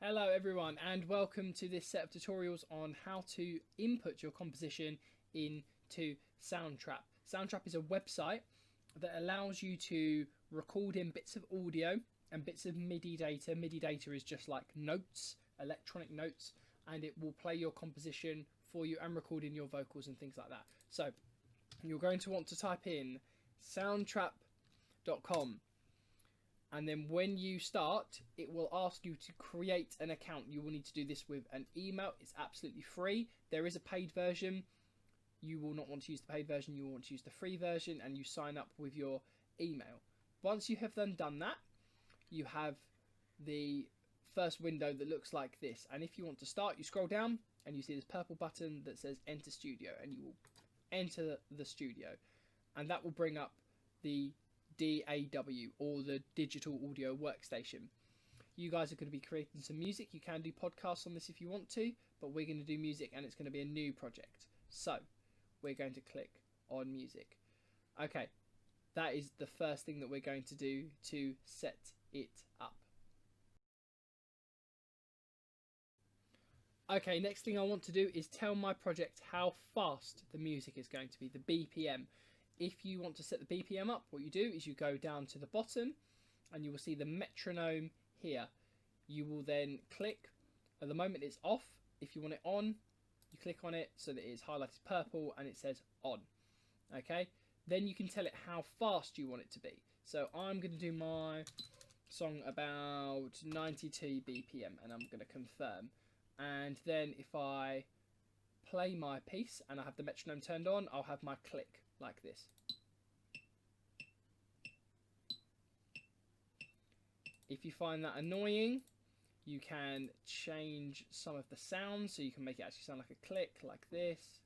Hello everyone and welcome to this set of tutorials on how to input your composition into Soundtrap. Soundtrap is a website that allows you to record in bits of audio and bits of MIDI data. MIDI data is just like notes, electronic notes, and it will play your composition for you and record in your vocals and things like that. So you're going to want to type in soundtrap.com. And then when you start, it will ask you to create an account. You will need to do this with an email. It's absolutely free. There is a paid version. You will not want to use the paid version. You will want to use the free version, and you sign up with your email. Once you have then done that, you have the first window that looks like this. And if you want to start, you scroll down and you see this purple button that says Enter Studio, and you will enter the studio. And that will bring up the DAW, or the digital audio workstation. You guys are going to be creating some music. You can do podcasts on this if you want to, but we're going to do music and it's going to be a new project. So we're going to click on music. Okay, that is the first thing that we're going to do to set it up. Okay, next thing I want to do is tell my project how fast the music is going to be, the BPM. If you want to set the BPM up, what you do is you go down to the bottom and you will see the metronome here. You will then click. At the moment it's off. If you want it on, you click on it so that it is highlighted purple and it says on. Okay, then you can tell it how fast you want it to be. So I'm going to do my song about 92 BPM and I'm going to confirm. And then if I play my piece and I have the metronome turned on, I'll have my click like this. If you find that annoying, you can change some of the sounds, so you can make it actually sound like a click like this,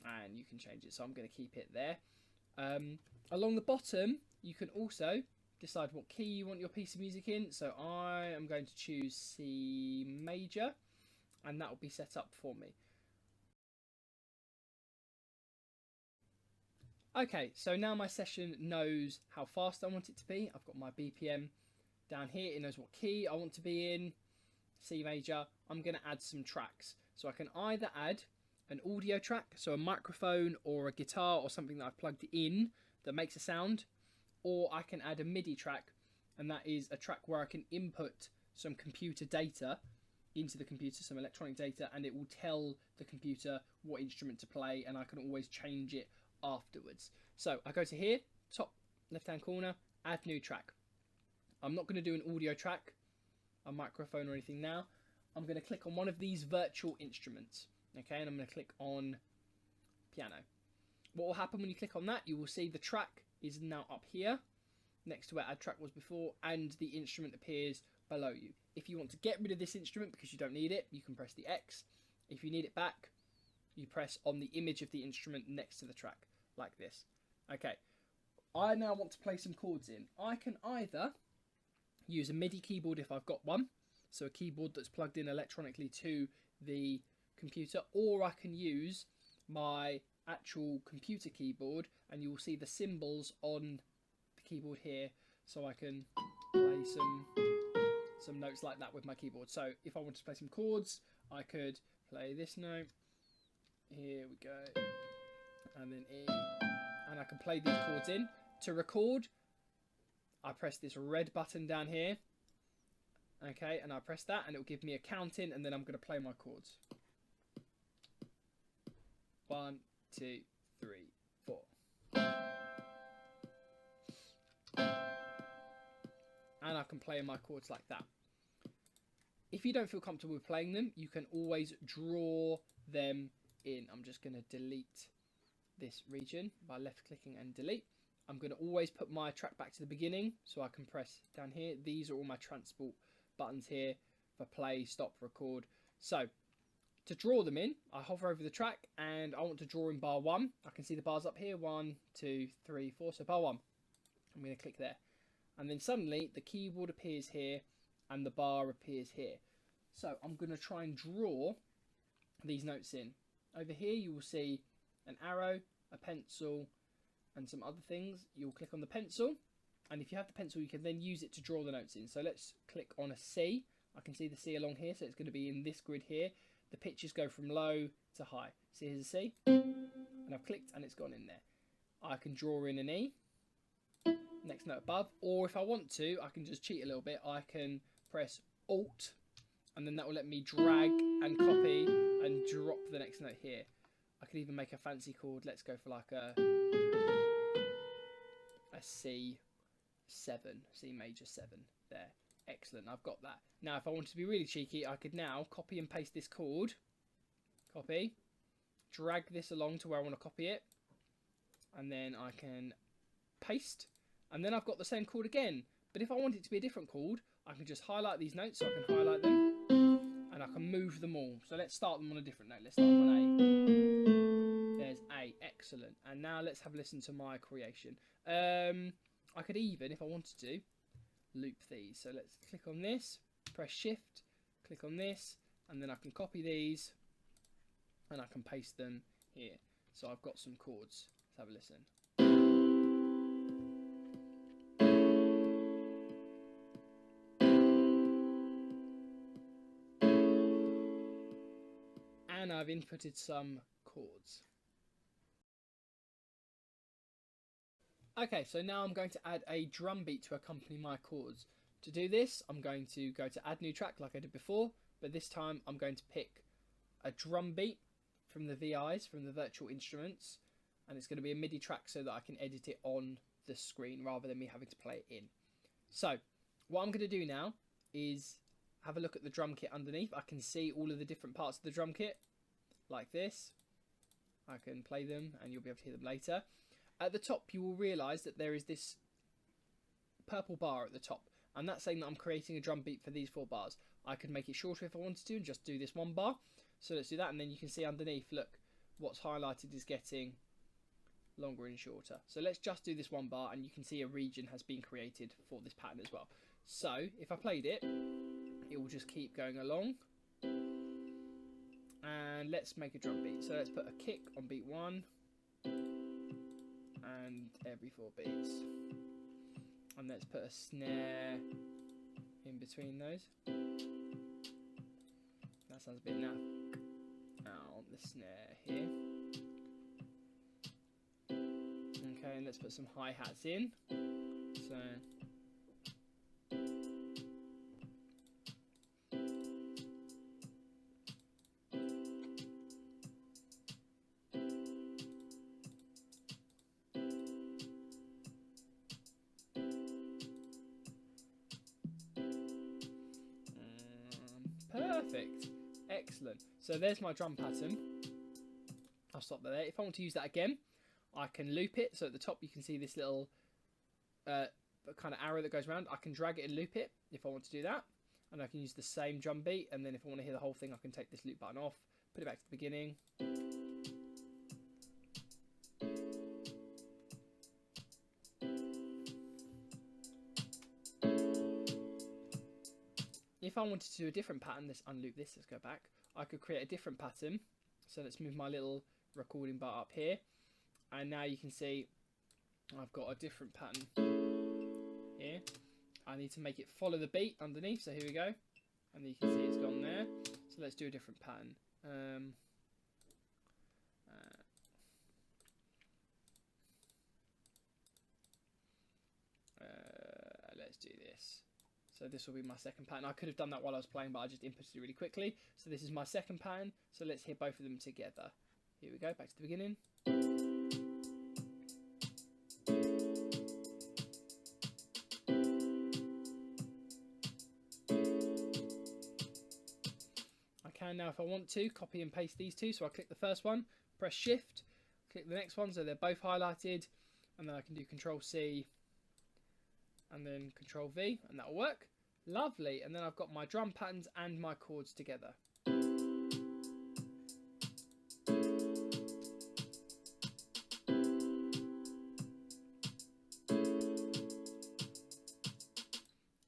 and you can change it, so I'm going to keep it there. Along the bottom you can also decide what key you want your piece of music in, so I am going to choose C major and that will be set up for me. Okay, so now my session knows how fast I want it to be. I've got my BPM down here. It knows what key I want to be in, C major. I'm going to add some tracks. So I can either add an audio track, so a microphone or a guitar or something that I've plugged in that makes a sound, or I can add a MIDI track, and that is a track where I can input some computer data into the computer, some electronic data, and it will tell the computer what instrument to play, and I can always change it afterwards. So I go to here, top left hand corner, add new track. I'm not going to do an audio track, a microphone or anything now. I'm going to click on one of these virtual instruments, okay, and I'm going to click on piano. What will happen when you click on that, you will see the track is now up here next to where add track was before, and the instrument appears below you. If you want to get rid of this instrument because you don't need it, you can press the X. If you need it back, you press on the image of the instrument next to the track like this. Okay, I now want to play some chords in. I can either use a MIDI keyboard if I've got one, so a keyboard that's plugged in electronically to the computer, or I can use my actual computer keyboard and you will see the symbols on the keyboard here, so I can play some notes like that with my keyboard. So if I want to play some chords, I could play this note, here we go, and then E, and I can play these chords in. To record, I press this red button down here, okay, and I press that and it will give me a count in, and then I'm going to play my chords. 1, 2, 3, 4. And I can play my chords like that. If you don't feel comfortable with playing them, you can always draw them in. I'm just going to delete this region by left clicking and delete. I'm going to always put my track back to the beginning, so I can press down here. These are all my transport buttons here for play, stop, record. So to draw them in, I hover over the track and I want to draw in bar 1. I can see the bars up here, 1, 2, 3, 4, so bar 1. I'm going to click there. And then suddenly the keyboard appears here and the bar appears here. So I'm going to try and draw these notes in. Over here you will see an arrow, a pencil, and some other things. You'll click on the pencil And if you have the pencil, you can then use it to draw the notes in. So let's click on a C. I can see the C along here, so it's going to be in this grid here. The pitches go from low to high. So here's a C, and I've clicked and it's gone in there. I can draw in an E, next note above, or if I want to, I can just cheat a little bit. I can press Alt, and then that will let me drag and copy and drop the next note here. I could even make a fancy chord. Let's go for like a C7, C major 7 there. Excellent, I've got that. Now if I wanted to be really cheeky, I could now copy and paste this chord, copy, drag this along to where I want to copy it, and then I can paste, and then I've got the same chord again. But if I want it to be a different chord, I can just highlight these notes, so I can highlight them, and I can move them all. So let's start them on a different note. Let's start on A. There's A, excellent. And now let's have a listen to my creation. I could even, if I wanted to, loop these. So let's click on this, press Shift, click on this, and then I can copy these, and I can paste them here. So I've got some chords. Let's have a listen. And I've inputted some chords. Okay, so now I'm going to add a drum beat to accompany my chords. To do this, I'm going to go to Add New Track like I did before, but this time I'm going to pick a drum beat from the VIs, from the virtual instruments, and it's going to be a MIDI track so that I can edit it on the screen rather than me having to play it in. So, what I'm going to do now is have a look at the drum kit underneath. I can see all of the different parts of the drum kit, like this. I can play them and you'll be able to hear them later. At the top, you will realise that there is this purple bar at the top, and that's saying that I'm creating a drum beat for these 4 bars. I could make it shorter if I wanted to and just do this 1 bar. So let's do that, and then you can see underneath, look, what's highlighted is getting longer and shorter. So let's just do this 1 bar, and you can see a region has been created for this pattern as well. So if I played it, it will just keep going along. And let's make a drum beat. So let's put a kick on beat 1. And every 4 beats, and let's put a snare in between those. That sounds a bit naff. Now the snare here. Okay, and let's put some hi-hats in. So perfect, excellent. So there's my drum pattern. I'll stop there. If I want to use that again, I can loop it. So at the top you can see this little kind of arrow that goes around. I can drag it and loop it if I want to do that, and I can use the same drum beat, and then if I want to hear the whole thing, I can take this loop button off, put it back to the beginning. If I wanted to do a different pattern, let's unloop this, let's go back. I could create a different pattern. So let's move my little recording bar up here. And now you can see I've got a different pattern here. I need to make it follow the beat underneath, so here we go. And you can see it's gone there. So let's do a different pattern. Let's do this. So this will be my second pattern. I could have done that while I was playing, but I just inputted it really quickly. So this is my second pattern. So let's hear both of them together. Here we go, back to the beginning. I can now, if I want to, copy and paste these two. So I click the first one, press Shift, click the next one, so they're both highlighted, and then I can do Control C and then Control V, and that'll work. Lovely. And then I've got my drum patterns and my chords together.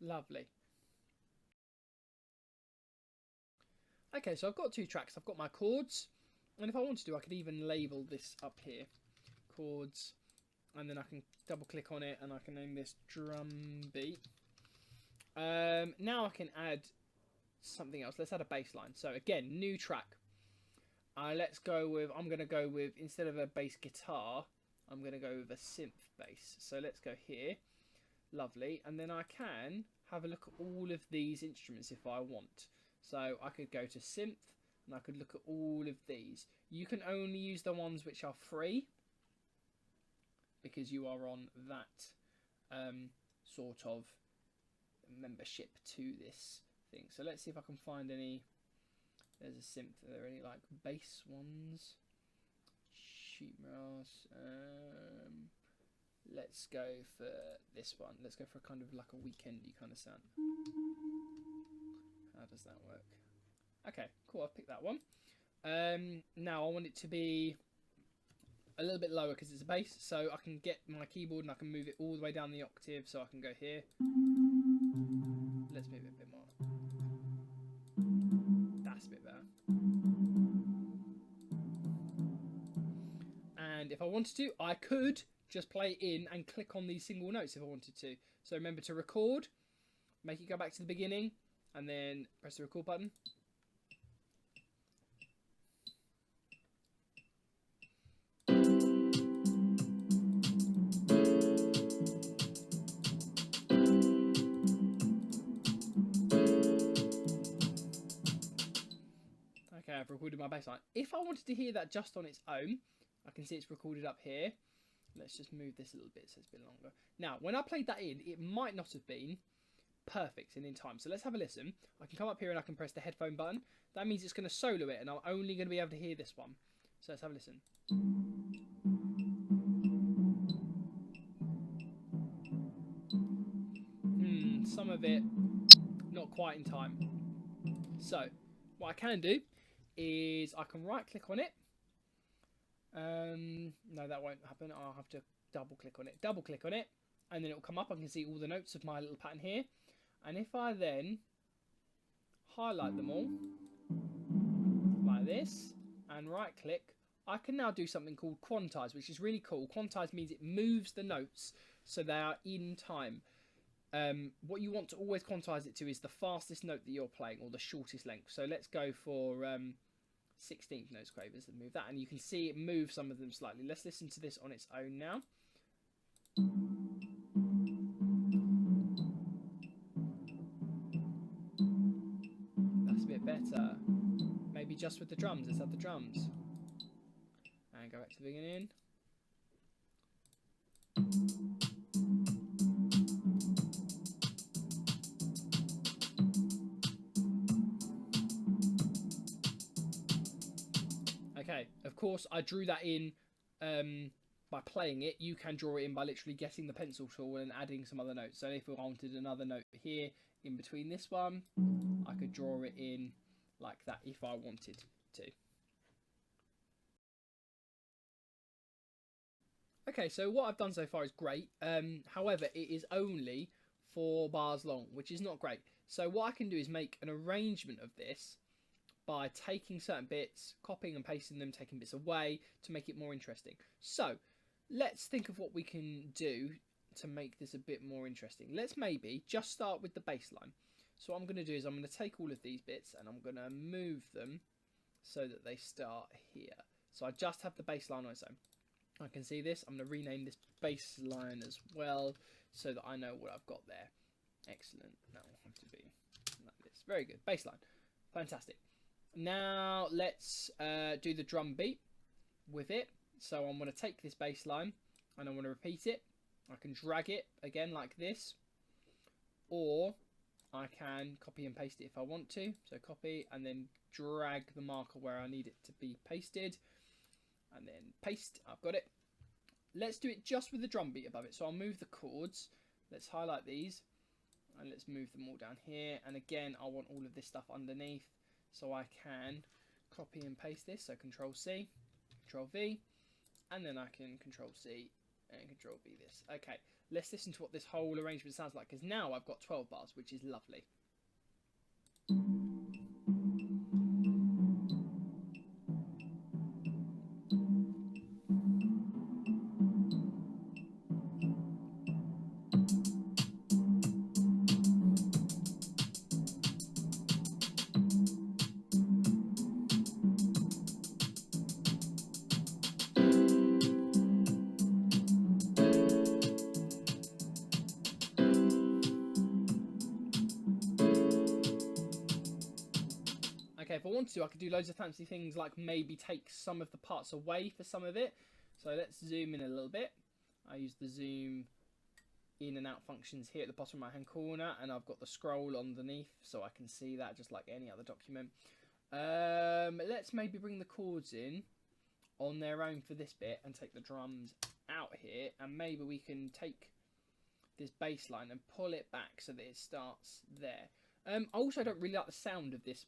Lovely. Okay, so I've got 2 tracks. I've got my chords, and if I wanted to, I could even label this up here, chords, and then I can double click on it and I can name this drum beat. Now I can add something else. Let's add a bass line. So again, new track. Let's go with, I'm going to go with, instead of a bass guitar, I'm going to go with a synth bass. So let's go here. Lovely. And then I can have a look at all of these instruments if I want. So I could go to synth and I could look at all of these. You can only use the ones which are free because you are on that sort of membership to this thing. So let's see if I can find any. There's a synth. Are there any like bass ones? Sheet brass. Let's go for this one. Let's go for kind of like a weekendy kind of sound. How does that work? Okay, cool. I've picked that one. Now I want it to be a little bit lower because it's a bass, so I can get my keyboard and I can move it all the way down the octave. So I can go here. Let's move it a bit more. That's a bit better. And if I wanted to, I could just play in and click on these single notes if I wanted to. So remember to record, make it go back to the beginning, and then press the record button. Okay, I've recorded my bass line. If I wanted to hear that just on its own, I can see it's recorded up here. Let's just move this a little bit so it's a bit longer. Now, when I played that in, it might not have been perfect and in time. So let's have a listen. I can come up here and I can press the headphone button. That means it's going to solo it and I'm only going to be able to hear this one. So let's have a listen. Some of it not quite in time. So what I can do is I can right click on it. No, that won't happen. I'll have to double click on it. Double click on it and then it will come up. I can see all the notes of my little pattern here. And if I then highlight them all like this and right click, I can now do something called quantize, which is really cool. Quantize means it moves the notes so they are in time. What you want to always quantize it to is the fastest note that you're playing or the shortest length. So let's go for 16th notes quavers and move that, and you can see it move some of them slightly. Let's listen to this on its own now. That's a bit better. Maybe just with the drums. Let's have the drums and go back to the beginning. Okay, of course I drew that in by playing it. You can draw it in by literally getting the pencil tool and adding some other notes. So if I wanted another note here in between this one, I could draw it in like that if I wanted to. Okay, so what I've done so far is great. However, it is only 4 bars long, which is not great. So what I can do is make an arrangement of this by taking certain bits, copying and pasting them, taking bits away to make it more interesting. So let's think of what we can do to make this a bit more interesting. Let's maybe just start with the bass line. So what I'm going to do is I'm going to take all of these bits and I'm going to move them so that they start here. So I just have the bass line on its own. I can see this. I'm going to rename this bass line as well so that I know what I've got there. Excellent. That will have to be like this. Very good. Bass line. Fantastic. Now let's do the drum beat with it. So I'm going to take this bass line and I'm going to repeat it. I can drag it again like this, or I can copy and paste it if I want to. So copy and then drag the marker where I need it to be pasted and then paste. I've got it. Let's do it just with the drum beat above it. So I'll move the chords. Let's highlight these and let's move them all down here. And again, I want all of this stuff underneath. So I can copy and paste this. So Control C, Control V, and then I can Control C and Control V this. Okay, let's listen to what this whole arrangement sounds like, because now I've got 12 bars, which is lovely. okay, if I wanted to, I could do loads of fancy things like maybe take some of the parts away for some of it. So let's zoom in a little bit. I use the zoom in and out functions here at the bottom right hand corner, and I've got the scroll underneath so I can see that just like any other document. Let's maybe bring the chords in on their own for this bit and take the drums out here, and maybe we can take this bass line and pull it back so that it starts there. I also don't really like the sound of this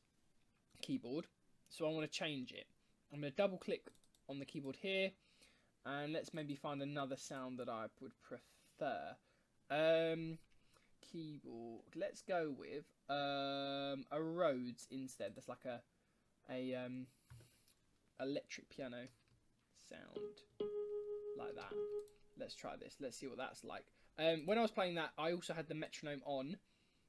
keyboard, so I want to change it. I'm going to double click on the keyboard here, and let's maybe find another sound that I would prefer. Keyboard, let's go with a Rhodes instead. That's like a electric piano sound like that. Let's try this. Let's see what that's like. When I was playing that, I also had the metronome on.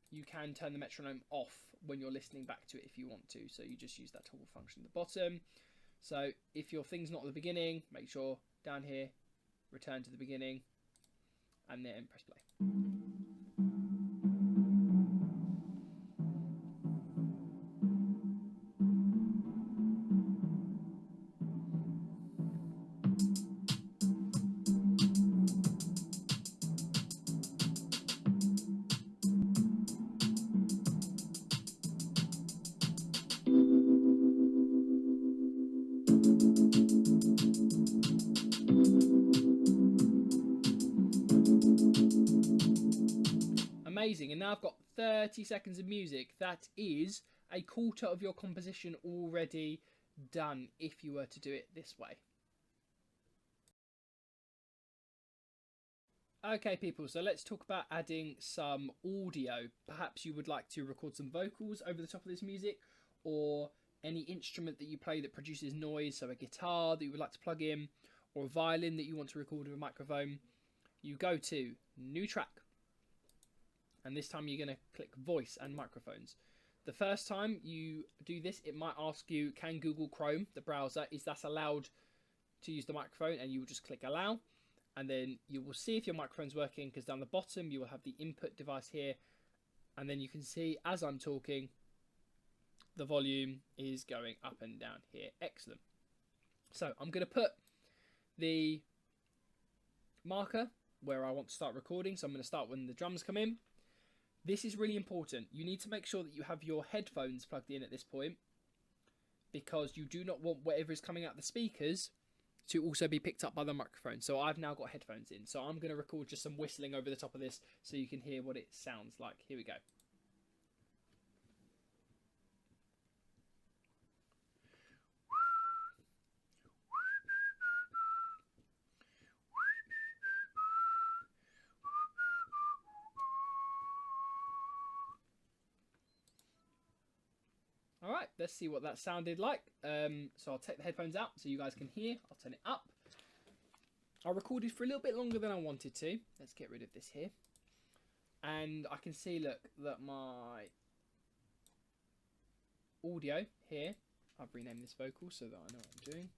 You can turn the metronome off when you're listening back to it if you want to. So you just use that toggle function at the bottom. So if your thing's not at the beginning, make sure down here, return to the beginning, and then press play. Amazing, and now I've got 30 seconds of music. That is a quarter of your composition already done if you were to do it this way. Okay people, so let's talk about adding some audio. Perhaps you would like to record some vocals over the top of this music, or any instrument that you play that produces noise, so a guitar that you would like to plug in, or a violin that you want to record with a microphone. You go to New Track, and this time you're going to click Voice and Microphones. The first time you do this, it might ask you, can Google Chrome, the browser, is that allowed to use the microphone? And you will just click Allow, and then you will see if your microphone's working, because down the bottom you will have the input device here, and then you can see as I'm talking, the volume is going up and down here. Excellent. So I'm going to put the marker where I want to start recording. So I'm going to start when the drums come in. This is really important. You need to make sure that you have your headphones plugged in at this point, because you do not want whatever is coming out the speakers to also be picked up by the microphone. So I've now got headphones in. So I'm going to record just some whistling over the top of this so you can hear what it sounds like. Here we go. Alright, let's see what that sounded like. So I'll take the headphones out so you guys can hear. I'll turn it up. I recorded for a little bit longer than I wanted to. Let's get rid of this here. And I can see, look, that my audio here, I've renamed this vocal so that I know what I'm doing.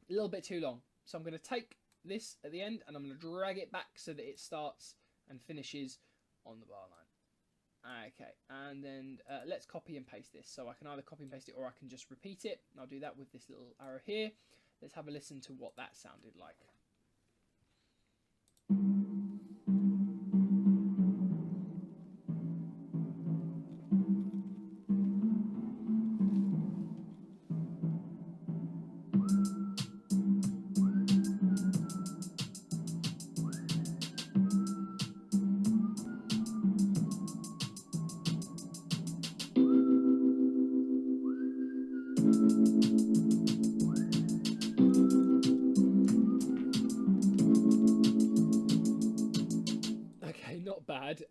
A little bit too long. So I'm going to take this at the end and I'm going to drag it back so that it starts and finishes on the bar line. Okay, and then let's copy and paste this. So I can either copy and paste it or I can just repeat it. And I'll do that with this little arrow here. Let's have a listen to what that sounded like. Not bad.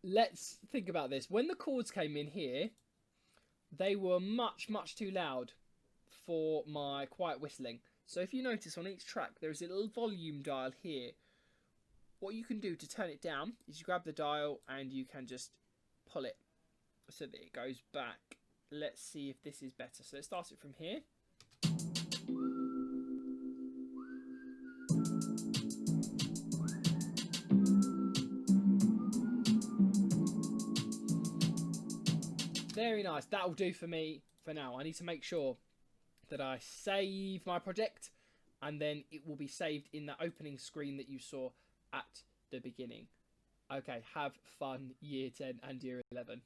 Let's think about this. When the chords came in here, they were much too loud for my quiet whistling. So if you notice on each track, there's a little volume dial here. What you can do to turn it down is you grab the dial and you can just pull it so that it goes back. Let's see if this is better. So let's start it from here. Very nice. That'll do for me for now. I need to make sure that I save my project, and then it will be saved in the opening screen that you saw at the beginning. Okay, have fun, year 10 and year 11.